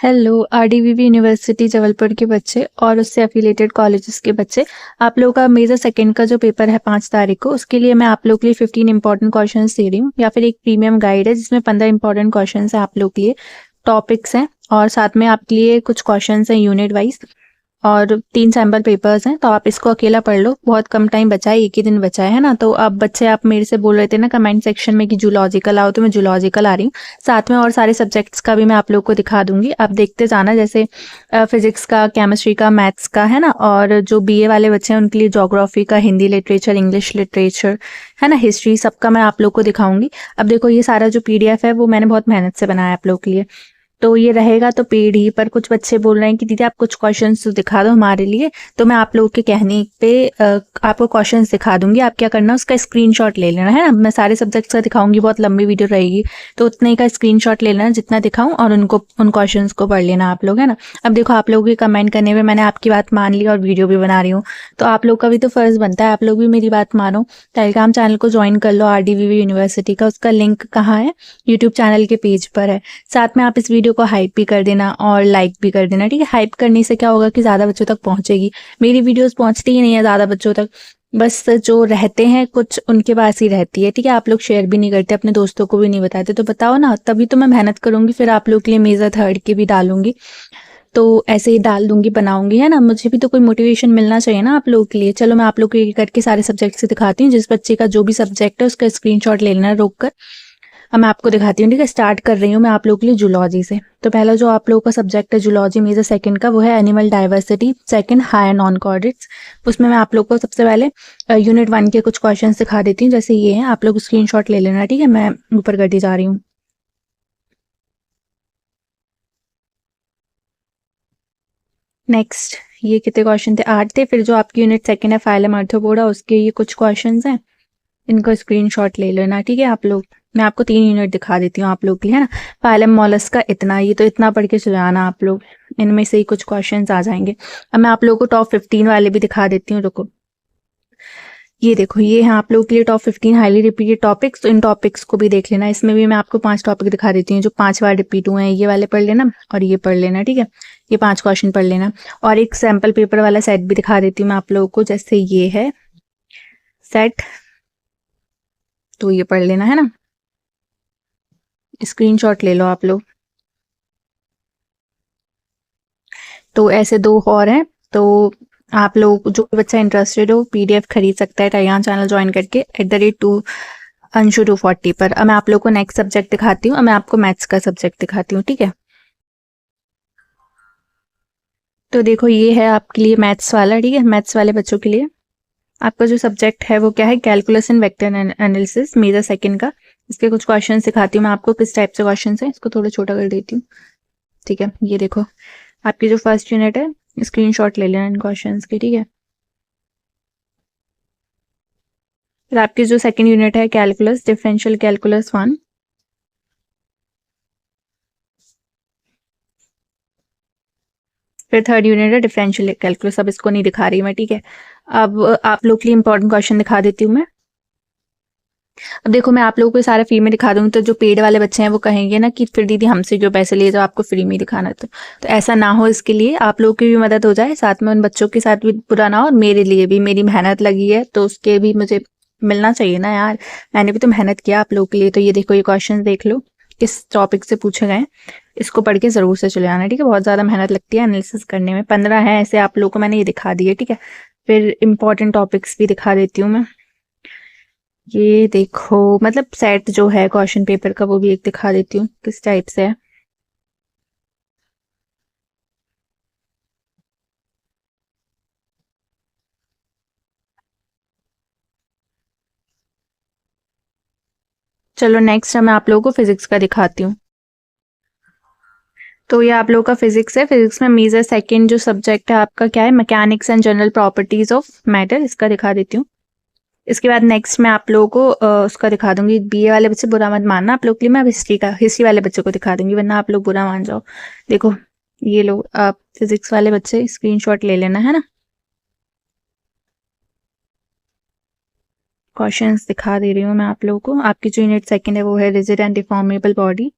Hello आरडीवीवी university Jabalpur के बच्चे और उससे एफिलेटेड कॉलेजेस के बच्चे। आप लोगों का मेजर सेकंड का जो पेपर है 5 तारीख को, उसके लिए मैं आप लोग के लिए 15 इंपॉर्टेंट क्वेश्चंस दे रही हूँ, या फिर एक प्रीमियम गाइड है जिसमें 15 इंपॉर्टेंट क्वेश्चंस हैं आप लोग के लिए, टॉपिक्स हैं और साथ में आपके लिए कुछ क्वेश्चंस हैं यूनिट वाइज और 3 सैम्पल पेपर्स हैं। तो आप इसको अकेला पढ़ लो, बहुत कम टाइम बचा है, एक ही दिन बचा है ना। तो अब बच्चे आप मेरे से बोल रहे थे ना कमेंट सेक्शन में कि जूलॉजिकल आओ, तो मैं जूलॉजिकल आ रही हूँ। साथ में और सारे सब्जेक्ट्स का भी मैं आप लोग को दिखा दूंगी, आप देखते जाना, जैसे फिजिक्स का, केमिस्ट्री का, मैथ्स का, है ना। और जो बीए वाले बच्चे हैं उनके लिए ज्योग्राफी का, हिंदी लिटरेचर, इंग्लिश लिटरेचर, है ना, हिस्ट्री, सबका मैं आप लोग को दिखाऊंगी। अब देखो ये सारा जो पीडीएफ है वो मैंने बहुत मेहनत से बनाया आप लोग के लिए, तो ये रहेगा तो पेड ही। पर कुछ बच्चे बोल रहे हैं कि दीदी आप कुछ क्वेश्चंस तो दिखा दो हमारे लिए, तो मैं आप लोगों के कहने पे आपको क्वेश्चंस दिखा दूंगी। आप क्या करना, उसका स्क्रीनशॉट ले लेना, है ना। मैं सारे सब्जेक्ट्स का दिखाऊंगी, बहुत लंबी वीडियो रहेगी, तो उतने का स्क्रीनशॉट ले लेना जितना दिखाऊं, और उन क्वेश्चंस को पढ़ लेना आप लोग, है ना। अब देखो आप लोगों के कमेंट करने में मैंने आपकी बात मान ली और वीडियो भी बना रही हूँ, तो आप लोग का भी तो फर्ज बनता है, आप लोग भी मेरी बात मानो। टेलीग्राम चैनल को ज्वाइन कर लो आरडीवीवी यूनिवर्सिटी का, उसका लिंक कहाँ है, यूट्यूब चैनल के पेज पर है। साथ में आप इस वीडियो को हाइप भी कर देना और लाइक भी कर देना, ठीक है। हाइप करने से क्या होगा कि ज़्यादा बच्चों तक पहुंचेगी, मेरी वीडियोस पहुंचती ही नहीं है ज़्यादा बच्चों तक, बस जो रहते हैं कुछ उनके पास ही रहती है, ठीक है। आप लोग शेयर भी नहीं करते, अपने दोस्तों को भी नहीं बताते, तो बताओ ना, तभी तो मैं मेहनत करूंगी, फिर आप लोग के लिए मेजर थर्ड के भी डालूंगी, तो ऐसे ही डाल दूंगी, बनाऊंगी, है ना। मुझे भी तो कोई मोटिवेशन मिलना चाहिए ना आप लोगों के लिए। चलो मैं आप लोग को एक करके सारे सब्जेक्ट से दिखाती हूँ, जिस बच्चे का जो भी सब्जेक्ट है उसका स्क्रीनशॉट ले लेना रोक कर। अब मैं आपको दिखाती हूँ, ठीक है। स्टार्ट कर रही हूँ मैं आप लोगों के लिए जूलॉजी से। तो पहला जो आप लोगों का सब्जेक्ट है जूलॉजी मेजर सेकंड का, वो है animal diversity, second higher non chordates. उसमें मैं आप लोग को सबसे पहले यूनिट 1 के कुछ क्वेश्चन दिखा देती हूँ, जैसे ये हैं, आप लोग स्क्रीनशॉट ले लेना, ठीक है। मैं ऊपर करती जा रही हूँ। नेक्स्ट, ये कितने क्वेश्चन थे, 8 थे। फिर जो आपकी यूनिट सेकंड है फाइलम आर्थ्रोपोडा, उसके ये कुछ क्वेश्चन हैं, इनको स्क्रीनशॉट ले लेना, ठीक है आप लोग। मैं आपको 3 यूनिट दिखा देती हूँ आप लोग के लिए, है ना। फाइलम मॉलस्क का इतना, ये तो इतना पढ़ के चलाना आप लोग, इनमें से ही कुछ क्वेश्चंस आ जाएंगे। अब मैं आप लोगों को टॉप 15 वाले भी दिखा देती हूँ, रुको। ये देखो, ये है आप लोगों के लिए टॉप 15 हाईली रिपीटेड टॉपिक्स, तो इन टॉपिक्स को भी देख लेना। इसमें भी मैं आपको 5 टॉपिक दिखा देती हूँ जो 5 बार रिपीट हुए हैं, ये वाले पढ़ लेना और ये पढ़ लेना, ठीक है। ये 5 क्वेश्चन पढ़ लेना, और एक सैम्पल पेपर वाला सेट भी दिखा देती हूँ मैं आप लोगों को, जैसे ये है सेट, तो ये पढ़ लेना, है ना। स्क्रीनशॉट ले लो आप लोग। तो ऐसे 2 और हैं, तो आप लोग जो भी बच्चा इंटरेस्टेड हो पीडीएफ खरीद सकता है टेलीग्राम चैनल ज्वाइन करके @2 अंशु 240 पर। अब मैं आप लोग को नेक्स्ट सब्जेक्ट दिखाती हूँ, अब मैं आपको मैथ्स का सब्जेक्ट दिखाती हूँ, ठीक है। तो देखो ये है आपके लिए मैथ्स वाला, ठीक है, मैथ्स वाले बच्चों के लिए। आपका जो सब्जेक्ट है वो क्या है, calculus and vector analysis major second का। इसके कुछ क्वेश्चन दिखाती हूँ मैं आपको, किस टाइप से क्वेश्चन है। इसको थोड़ा छोटा कर देती हूँ, ठीक है। ये देखो आपकी जो फर्स्ट यूनिट है, स्क्रीनशॉट ले लेना इन क्वेश्चंस की, ठीक है। फिर आपकी जो सेकंड यूनिट है कैलकुलस, डिफरेंशियल कैलकुलस 1। फिर थर्ड यूनिट है डिफरेंशियल कैलकुलस, अब इसको नहीं दिखा रही मैं, ठीक है। अब आप लोग के लिए इंपॉर्टेंट क्वेश्चन दिखा देती हूँ मैं। अब देखो मैं आप लोगों को सारा फ्री में दिखा दूंगी, तो जो पेड वाले बच्चे हैं वो कहेंगे ना कि फिर दीदी हमसे क्यों पैसे लिए, जो आपको फ्री में दिखाना, तो ऐसा ना हो, इसके लिए आप लोगों की भी मदद हो जाए, साथ में उन बच्चों के साथ भी बुरा ना हो, और मेरे लिए भी, मेरी मेहनत लगी है तो उसके भी मुझे मिलना चाहिए ना यार, मैंने भी तो मेहनत किया आप लोगों के लिए। तो ये देखो, ये क्वेश्चन देख लो किस टॉपिक से पूछे गए, इसको पढ़ के जरूर से चले आना, ठीक है। बहुत ज्यादा मेहनत लगती है एनालिसिस करने में, 15 है ऐसे आप लोगों को मैंने ये दिखा दिए, ठीक है। फिर इंपॉर्टेंट टॉपिक्स भी दिखा देती हूँ मैं। ये देखो, मतलब सेट जो है क्वेश्चन पेपर का वो भी एक दिखा देती हूँ किस टाइप से है। चलो नेक्स्ट मैं आप लोगों को फिजिक्स का दिखाती हूँ। तो ये आप लोगों का फिजिक्स है। फिजिक्स में मेजर सेकंड जो सब्जेक्ट है आपका क्या है, mechanics and general properties of matter, इसका दिखा देती हूँ। इसके बाद नेक्स्ट मैं आप लोगों को उसका दिखा दूंगी, बीए वाले बच्चे बुरा मत मानना, आप लोग के लिए मैं हिस्ट्री वाले बच्चों को दिखा दूंगी, वरना आप लोग बुरा मान जाओ। देखो ये लोग, आप फिजिक्स वाले बच्चे स्क्रीनशॉट ले लेना, है ना। क्वेश्चंस दिखा दे रही हूँ मैं आप लोगों को। आपकी जो यूनिट सेकंड है वो है रिजिड एंड डिफॉर्मेबल बॉडी।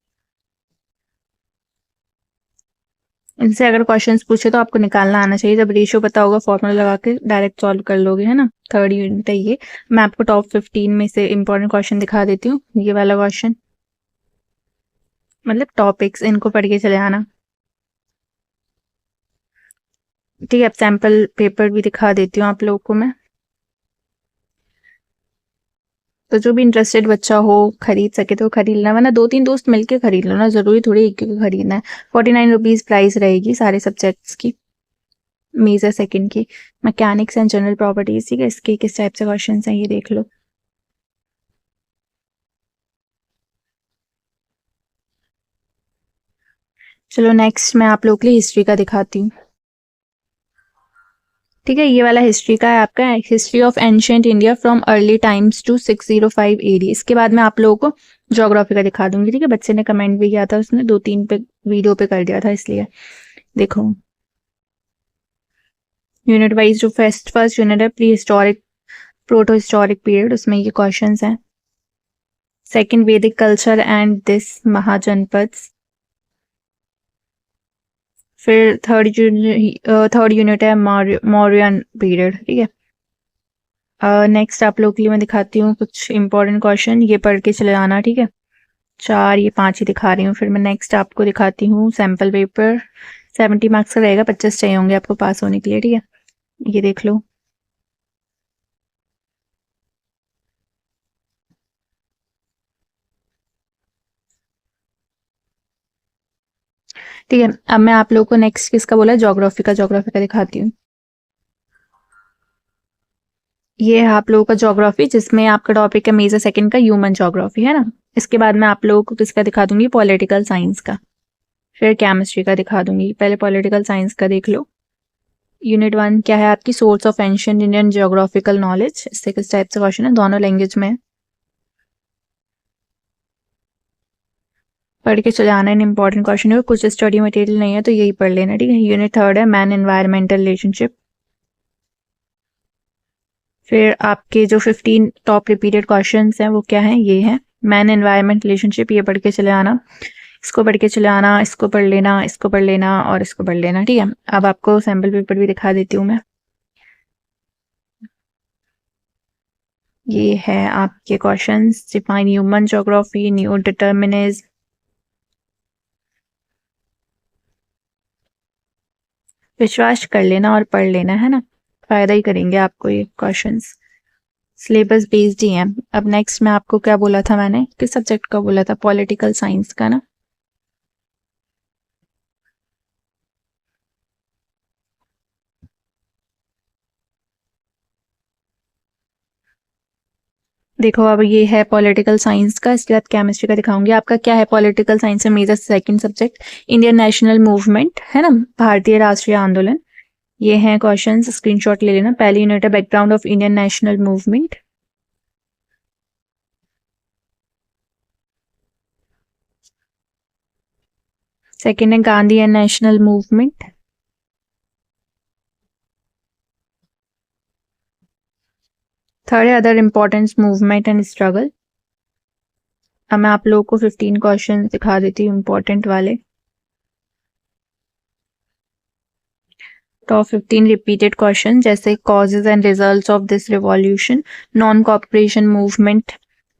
इनसे अगर क्वेश्चंस पूछे तो आपको निकालना आना चाहिए। जब रेशियो पता होगा फॉर्मूला लगा के डायरेक्ट सॉल्व कर लोगे, है ना। थर्ड यूनिट है ये। मैं आपको टॉप 15 में से इंपॉर्टेंट क्वेश्चन दिखा देती हूँ। ये वाला क्वेश्चन, मतलब टॉपिक्स, इनको पढ़ के चले आना। ठीक है, अब सैम्पल पेपर भी दिखा देती हूँ आप लोगों को मैं। तो जो भी इंटरेस्टेड बच्चा हो खरीद सके तो खरीद लेना, वरना 2-3 दोस्त मिलके खरीद लो ना, जरूरी थोड़ी एक ही को खरीदना है। 49 रुपीज प्राइस रहेगी सारे सब्जेक्ट्स की, मेजर सेकंड की। मैकेनिक्स एंड जनरल प्रॉपर्टीज, ठीक है, इसके किस टाइप से क्वेश्चन हैं ये देख लो। चलो नेक्स्ट मैं आप लोग के लिए हिस्ट्री का दिखाती हूँ। ठीक है, ये वाला हिस्ट्री का है आपका, history of ancient India from early times to 605 AD। इसके बाद मैं आप लोगों को ज्योग्राफी का दिखा दूंगी। ठीक है, बच्चे ने कमेंट भी किया था, उसने 2-3 पे वीडियो पे कर दिया था, इसलिए देखो यूनिट वाइज। जो फर्स्ट यूनिट है pre historic proto historic period, उसमें ये क्वेश्चंस हैं। सेकंड वैदिक कल्चर एंड दिस महाजनपद। फिर थर्ड यूनिट है मौर्यन पीरियड। ठीक है, नेक्स्ट आप लोग के लिए मैं दिखाती हूँ कुछ इंपॉर्टेंट क्वेश्चन, ये पढ़ के चले जाना। ठीक है, 4 ये 5 ही दिखा रही हूँ। फिर मैं नेक्स्ट आपको दिखाती हूँ सैम्पल पेपर। 70 मार्क्स का रहेगा, 25 चाहिए होंगे आपको पास होने के लिए। ठीक है, ये देख लो। ठीक है, अब मैं आप लोगों को नेक्स्ट किसका बोला, ज्योग्राफी का दिखाती हूँ। ये है आप लोगों का ज्योग्राफी, जिसमें आपका टॉपिक है मेजर सेकंड का ह्यूमन ज्योग्राफी, है ना। इसके बाद मैं आप लोगों को किसका दिखा दूंगी, पॉलिटिकल साइंस का। फिर केमिस्ट्री का दिखा दूंगी। पहले पॉलिटिकल साइंस का देख लो। यूनिट 1 क्या है आपकी, source of ancient Indian geographical knowledge. इससे किस टाइप से क्वेश्चन है, दोनों लैंग्वेज में है। पढ़ के चले आना, इन इंपॉर्टेंट क्वेश्चन है, कुछ स्टडी मटेरियल नहीं है तो यही पढ़ लेना। ठीक है, यूनिट 3 है मैन एनवायरमेंटल रिलेशनशिप। फिर आपके जो 15 टॉप रिपीटेड क्वेश्चंस हैं वो क्या हैं, ये है मैन एनवायरमेंट रिलेशनशिप। ये पढ़ के चले आना, इसको पढ़ के चले आना, इसको पढ़ लेना, इसको पढ़ लेना और इसको पढ़ लेना। ठीक है, अब आपको सैम्पल पेपर भी दिखा देती हूँ मैं। ये है आपके questions, define human geography, new determinism. विश्वास कर लेना और पढ़ लेना, है ना, फायदा ही करेंगे आपको ये क्वेश्चंस। सिलेबस बेस्ड ही है। अब नेक्स्ट मैं आपको क्या बोला था, मैंने किस सब्जेक्ट का बोला था, पॉलिटिकल साइंस का ना। देखो अब ये है पॉलिटिकल साइंस का, इसके बाद केमिस्ट्री का दिखाऊंगी। आपका क्या है पॉलिटिकल साइंस में major second subject, Indian national movement, है ना, भारतीय राष्ट्रीय आंदोलन। ये हैं क्वेश्चंस, स्क्रीनशॉट ले लेना। पहली यूनिट है background of Indian national movement. Second है Gandhi and national movement. Third है other importance movement and struggle. अब मैं आप लोगों को 15 क्वेश्चन दिखा देती हूँ इंपॉर्टेंट वाले। टॉप 15 रिपीटेड क्वेश्चन, जैसे causes and results of this revolution, non cooperation movement,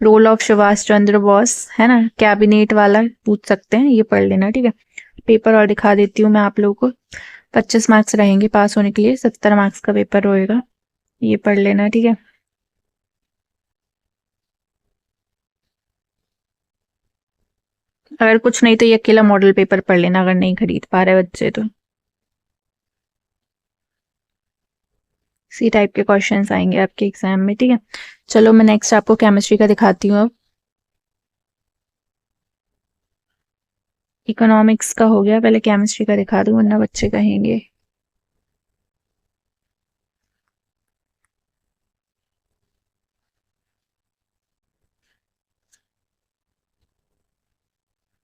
role of Subhash Chandra Bose, है ना, कैबिनेट वाला पूछ सकते हैं, ये पढ़ लेना। ठीक है, पेपर और दिखा देती हूँ मैं आप लोगों को। 25 मार्क्स रहेंगे पास होने के लिए, 70 मार्क्स का पेपर होएगा, ये पढ़ लेना। ठीक है, अगर कुछ नहीं तो ये अकेला मॉडल पेपर पढ़ लेना, अगर नहीं खरीद पा रहे बच्चे तो। इसी टाइप के क्वेश्चंस आएंगे आपके एग्जाम में। ठीक है, चलो मैं नेक्स्ट आपको केमिस्ट्री का दिखाती हूँ। अब इकोनॉमिक्स का हो गया, पहले केमिस्ट्री का दिखा दूँ वरना बच्चे कहेंगे।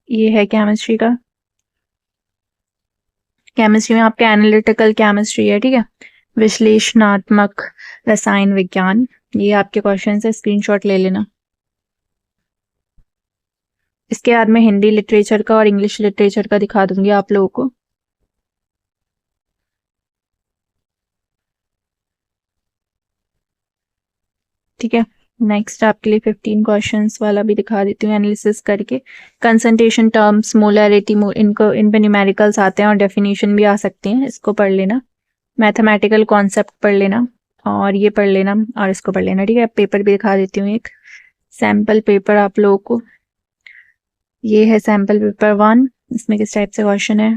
ये है केमिस्ट्री का। केमिस्ट्री में आपके एनालिटिकल केमिस्ट्री है, ठीक है, विश्लेषणात्मक रसायन विज्ञान। ये आपके क्वेश्चन है, स्क्रीनशॉट ले लेना। इसके बाद में हिंदी लिटरेचर का और इंग्लिश लिटरेचर का दिखा दूंगी आप लोगों को। ठीक है। नेक्स्ट आपके लिए 15 क्वेश्चंस वाला भी दिखा देती हूँ एनालिसिस करके। कंसंट्रेशन टर्म्स, मोलरिटी, इनको इन पे न्यूमेरिकल्स आते हैं और डेफिनेशन भी आ सकते हैं, इसको पढ़ लेना। मैथमेटिकल कॉन्सेप्ट पढ़ लेना और ये पढ़ लेना और इसको पढ़ लेना, ठीक है। पेपर भी दिखा देती हूँ, एक सैम्पल पेपर आप लोगों को। ये है सैम्पल पेपर 1, इसमें किस टाइप से क्वेश्चन है।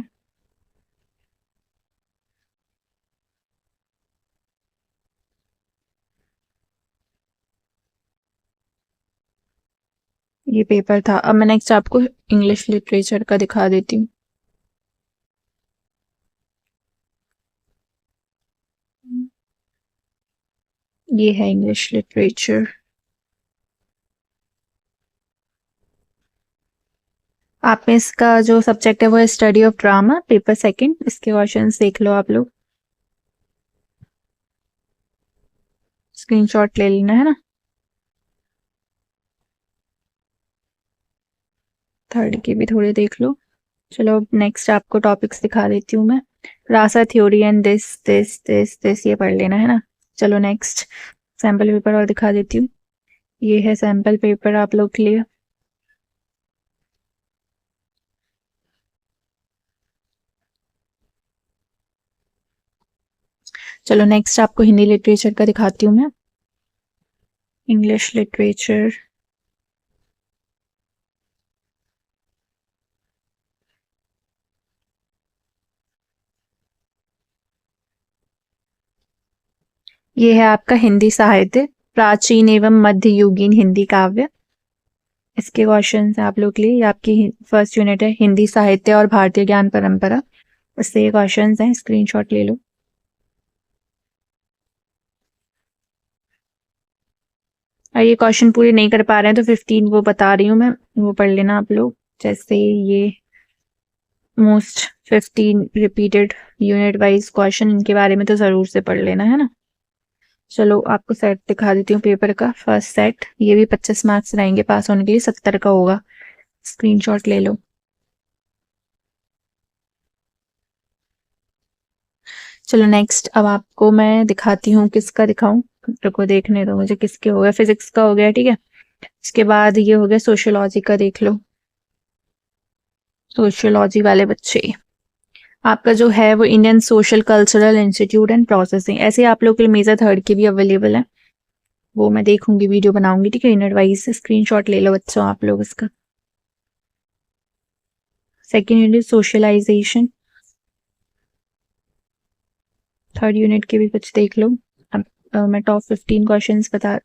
ये पेपर था। अब मैं नेक्स्ट आपको इंग्लिश लिटरेचर का दिखा देती हूँ। ये है इंग्लिश लिटरेचर। आप में इसका जो सब्जेक्ट है वो है स्टडी ऑफ ड्रामा, पेपर 2। इसके क्वेश्चंस देख लो आप लोग, स्क्रीनशॉट ले लेना है ना। 3rd के भी थोड़े देख लो। चलो नेक्स्ट आपको टॉपिक्स दिखा देती हूँ मैं। Rasa theory and this this this this, ये पढ़ लेना है ना। चलो नेक्स्ट सैम्पल पेपर और दिखा देती हूँ। ये है सैम्पल पेपर आप लोग के लिए। चलो नेक्स्ट आपको हिंदी लिटरेचर का दिखाती हूँ मैं। इंग्लिश लिटरेचर, ये है आपका हिंदी साहित्य, प्राचीन एवं मध्ययुगीन हिंदी काव्य। इसके क्वेश्चन आप लोग के लिए। ये आपकी फर्स्ट यूनिट है, हिंदी साहित्य और भारतीय ज्ञान परंपरा। इससे ये क्वेश्चन हैं, स्क्रीनशॉट ले लो। और ये क्वेश्चन पूरे नहीं कर पा रहे हैं तो 15 वो बता रही हूँ मैं, वो पढ़ लेना आप लोग। जैसे ये most 15 repeated unit wise question, इनके बारे में तो जरूर से पढ़ लेना है ना। चलो आपको सेट दिखा देती हूँ पेपर का। फर्स्ट सेट, ये भी 25 मार्क्स रहेंगे, पास होने के लिए 70 का होगा। स्क्रीनशॉट ले लो। चलो नेक्स्ट अब आपको मैं दिखाती हूँ, किसका दिखाऊं, को देखने दो मुझे किसके हो गया। फिजिक्स का हो गया, ठीक है। इसके बाद ये हो गया सोशियोलॉजी का, देख लो। सोशियोलॉजी वाले बच्चे, आपका जो है वो Indian social cultural institute and processing. ऐसे आप लोग के लिए मेजर 3rd के भी अवेलेबल है, वो मैं देखूंगी, वीडियो बनाऊंगी, ठीक है। यूनिट वाइज स्क्रीनशॉट ले लो बच्चों आप लोग इसका। Second unit socialisation, 3rd unit के भी कुछ देख लो। अब मैं टॉप 15 क्वेश्चंस बता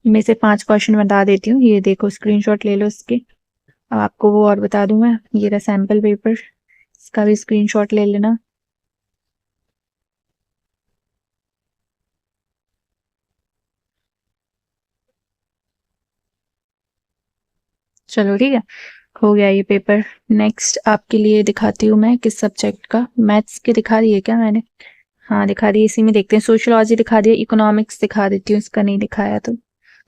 में से 5 क्वेश्चन बता देती हूँ, ये देखो स्क्रीनशॉट ले लो इसके। अब आपको वो और बता दूं मैं, ये रहा सैम्पल पेपर, इसका भी स्क्रीनशॉट ले लेना। चलो ठीक है, हो गया ये पेपर। नेक्स्ट आपके लिए दिखाती हूँ मैं, किस सब्जेक्ट का, मैथ्स के दिखा रही है क्या मैंने, हाँ दिखा दी, इसी में देखते हैं। सोशियोलॉजी दिखा दिया, इकोनॉमिक्स दिखा देती हूँ, इसका नहीं दिखाया तो।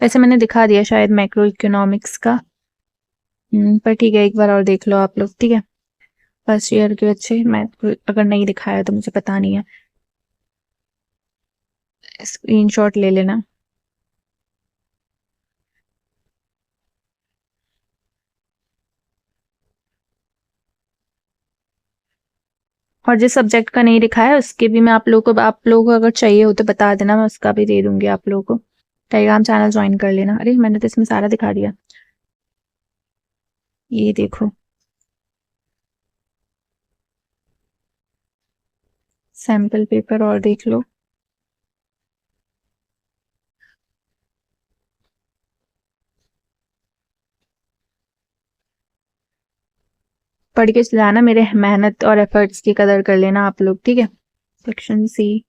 वैसे मैंने दिखा दिया शायद मैक्रो इकोनॉमिक्स का, पर ठीक है एक बार और देख लो आप लोग, ठीक है। फर्स्ट ईयर के बच्चे, मैं अगर नहीं दिखाया तो मुझे पता नहीं है, स्क्रीनशॉट ले लेना। और जिस सब्जेक्ट का नहीं दिखाया है उसके भी मैं आप लोगों को अगर चाहिए हो तो बता देना, मैं उसका भी दे दूंगी आप लोगों को। टेलीग्राम चैनल ज्वाइन कर लेना। अरे मैंने तो इसमें सारा दिखा दिया, ये देखो सैम्पल पेपर और देख लो। पढ़ के जाना, मेरे मेहनत और एफर्ट्स की कदर कर लेना आप लोग, ठीक है। सेक्शन सी,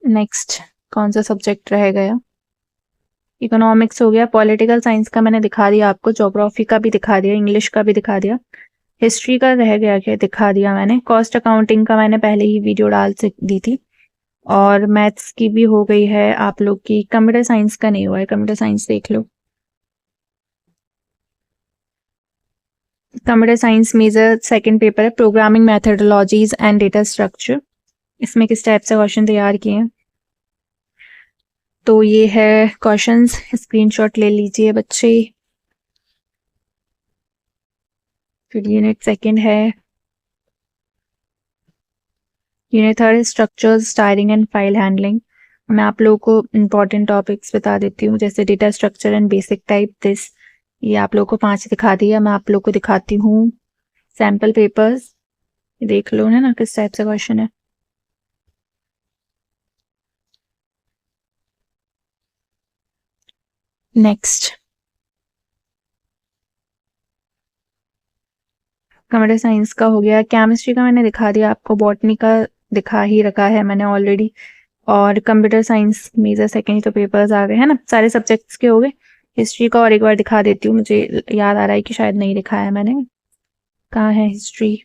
नेक्स्ट कौन सा सब्जेक्ट रह गया, इकोनॉमिक्स हो गया। पॉलिटिकल साइंस का मैंने दिखा दिया आपको, ज्योग्राफी का भी दिखा दिया, इंग्लिश का भी दिखा दिया, हिस्ट्री का रह गया क्या, दिखा दिया मैंने। कॉस्ट अकाउंटिंग का मैंने पहले ही वीडियो डाल दी थी। और मैथ्स की भी हो गई है आप लोग की। कंप्यूटर साइंस का नहीं हुआ है, कंप्यूटर साइंस देख लो। Computer science major 2nd paper है, programming methodologies and data structure. इसमें किस टाइप से क्वेश्चन तैयार किए हैं, तो ये है क्वेश्चंस, स्क्रीनशॉट ले लीजिए बच्चे। फिर यूनिट सेकंड है, unit third structures, steering and file handling. मैं आप लोगों को इम्पोर्टेंट टॉपिक्स बता देती हूँ, जैसे data structure and basic type this, ये आप लोगों को 5 दिखा दिया। मैं आप लोगों को दिखाती हूँ सैम्पल पेपर्स, देख लो है ना किस टाइप से क्वेश्चन है। नेक्स्ट, कंप्यूटर साइंस का हो गया, केमिस्ट्री का मैंने दिखा दिया आपको, बॉटनी का दिखा ही रखा है मैंने ऑलरेडी, और कंप्यूटर साइंस मेजर सेकेंड तो पेपर्स आ गए हैं ना, सारे सब्जेक्ट्स के हो गए। हिस्ट्री का और एक बार दिखा देती हूँ, मुझे याद आ रहा है कि शायद नहीं दिखाया मैंने, कहाँ है history,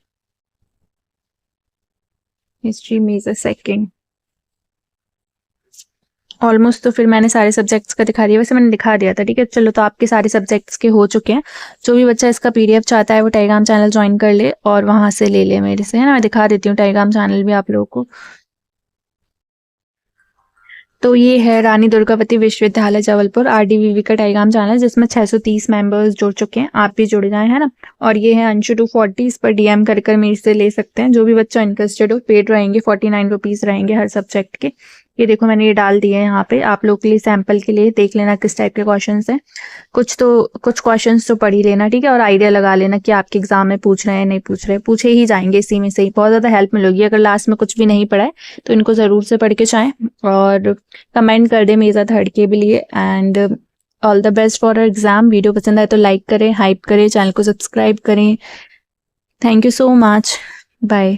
history major second almost, तो फिर मैंने सारे सब्जेक्ट्स का दिखा दिया, वैसे मैंने दिखा दिया था, ठीक है। चलो, तो आपके सारे सब्जेक्ट्स के हो चुके हैं। जो भी बच्चा इसका पीडीएफ चाहता है वो टेलीग्राम चैनल ज्वाइन कर ले और वहां से ले ले मेरे से, है ना। मैं दिखा देती हूँ टेलीग्राम चैनल भी आप लोगों को। तो ये है रानी दुर्गावती विश्वविद्यालय जबलपुर आरडीवीवी का टेलीग्राम चैनल, जिसमें 630 मेंबर्स जुड़ चुके हैं, आप भी जुड़ जाए, है ना। और ये है अंशु 240, इस पर डीएम कर मेरे से ले सकते हैं, जो भी बच्चा इंटरेस्टेड हो। पेड रहेंगे, 49 रुपीज रहेंगे हर सब्जेक्ट के। ये देखो मैंने ये डाल दिए हैं यहाँ पे आप लोग के लिए, सैंपल के लिए देख लेना किस टाइप के क्वेश्चंस हैं। कुछ क्वेश्चंस तो पढ़ ही लेना, ठीक है, और आइडिया लगा लेना कि आपके एग्जाम में पूछ रहे हैं नहीं पूछ रहे, पूछे ही जाएंगे, इसी में से ही बहुत ज्यादा हेल्प मिलेगी। अगर लास्ट में कुछ भी नहीं पढ़ा है तो इनको जरूर से पढ़ के जाएं, और कमेंट कर दे मेजा थर्ड के भी लिए। And all the best for exam. Video पसंद आए तो लाइक करें, हाइप करें, चैनल को सब्सक्राइब करें। Thank you so much, bye.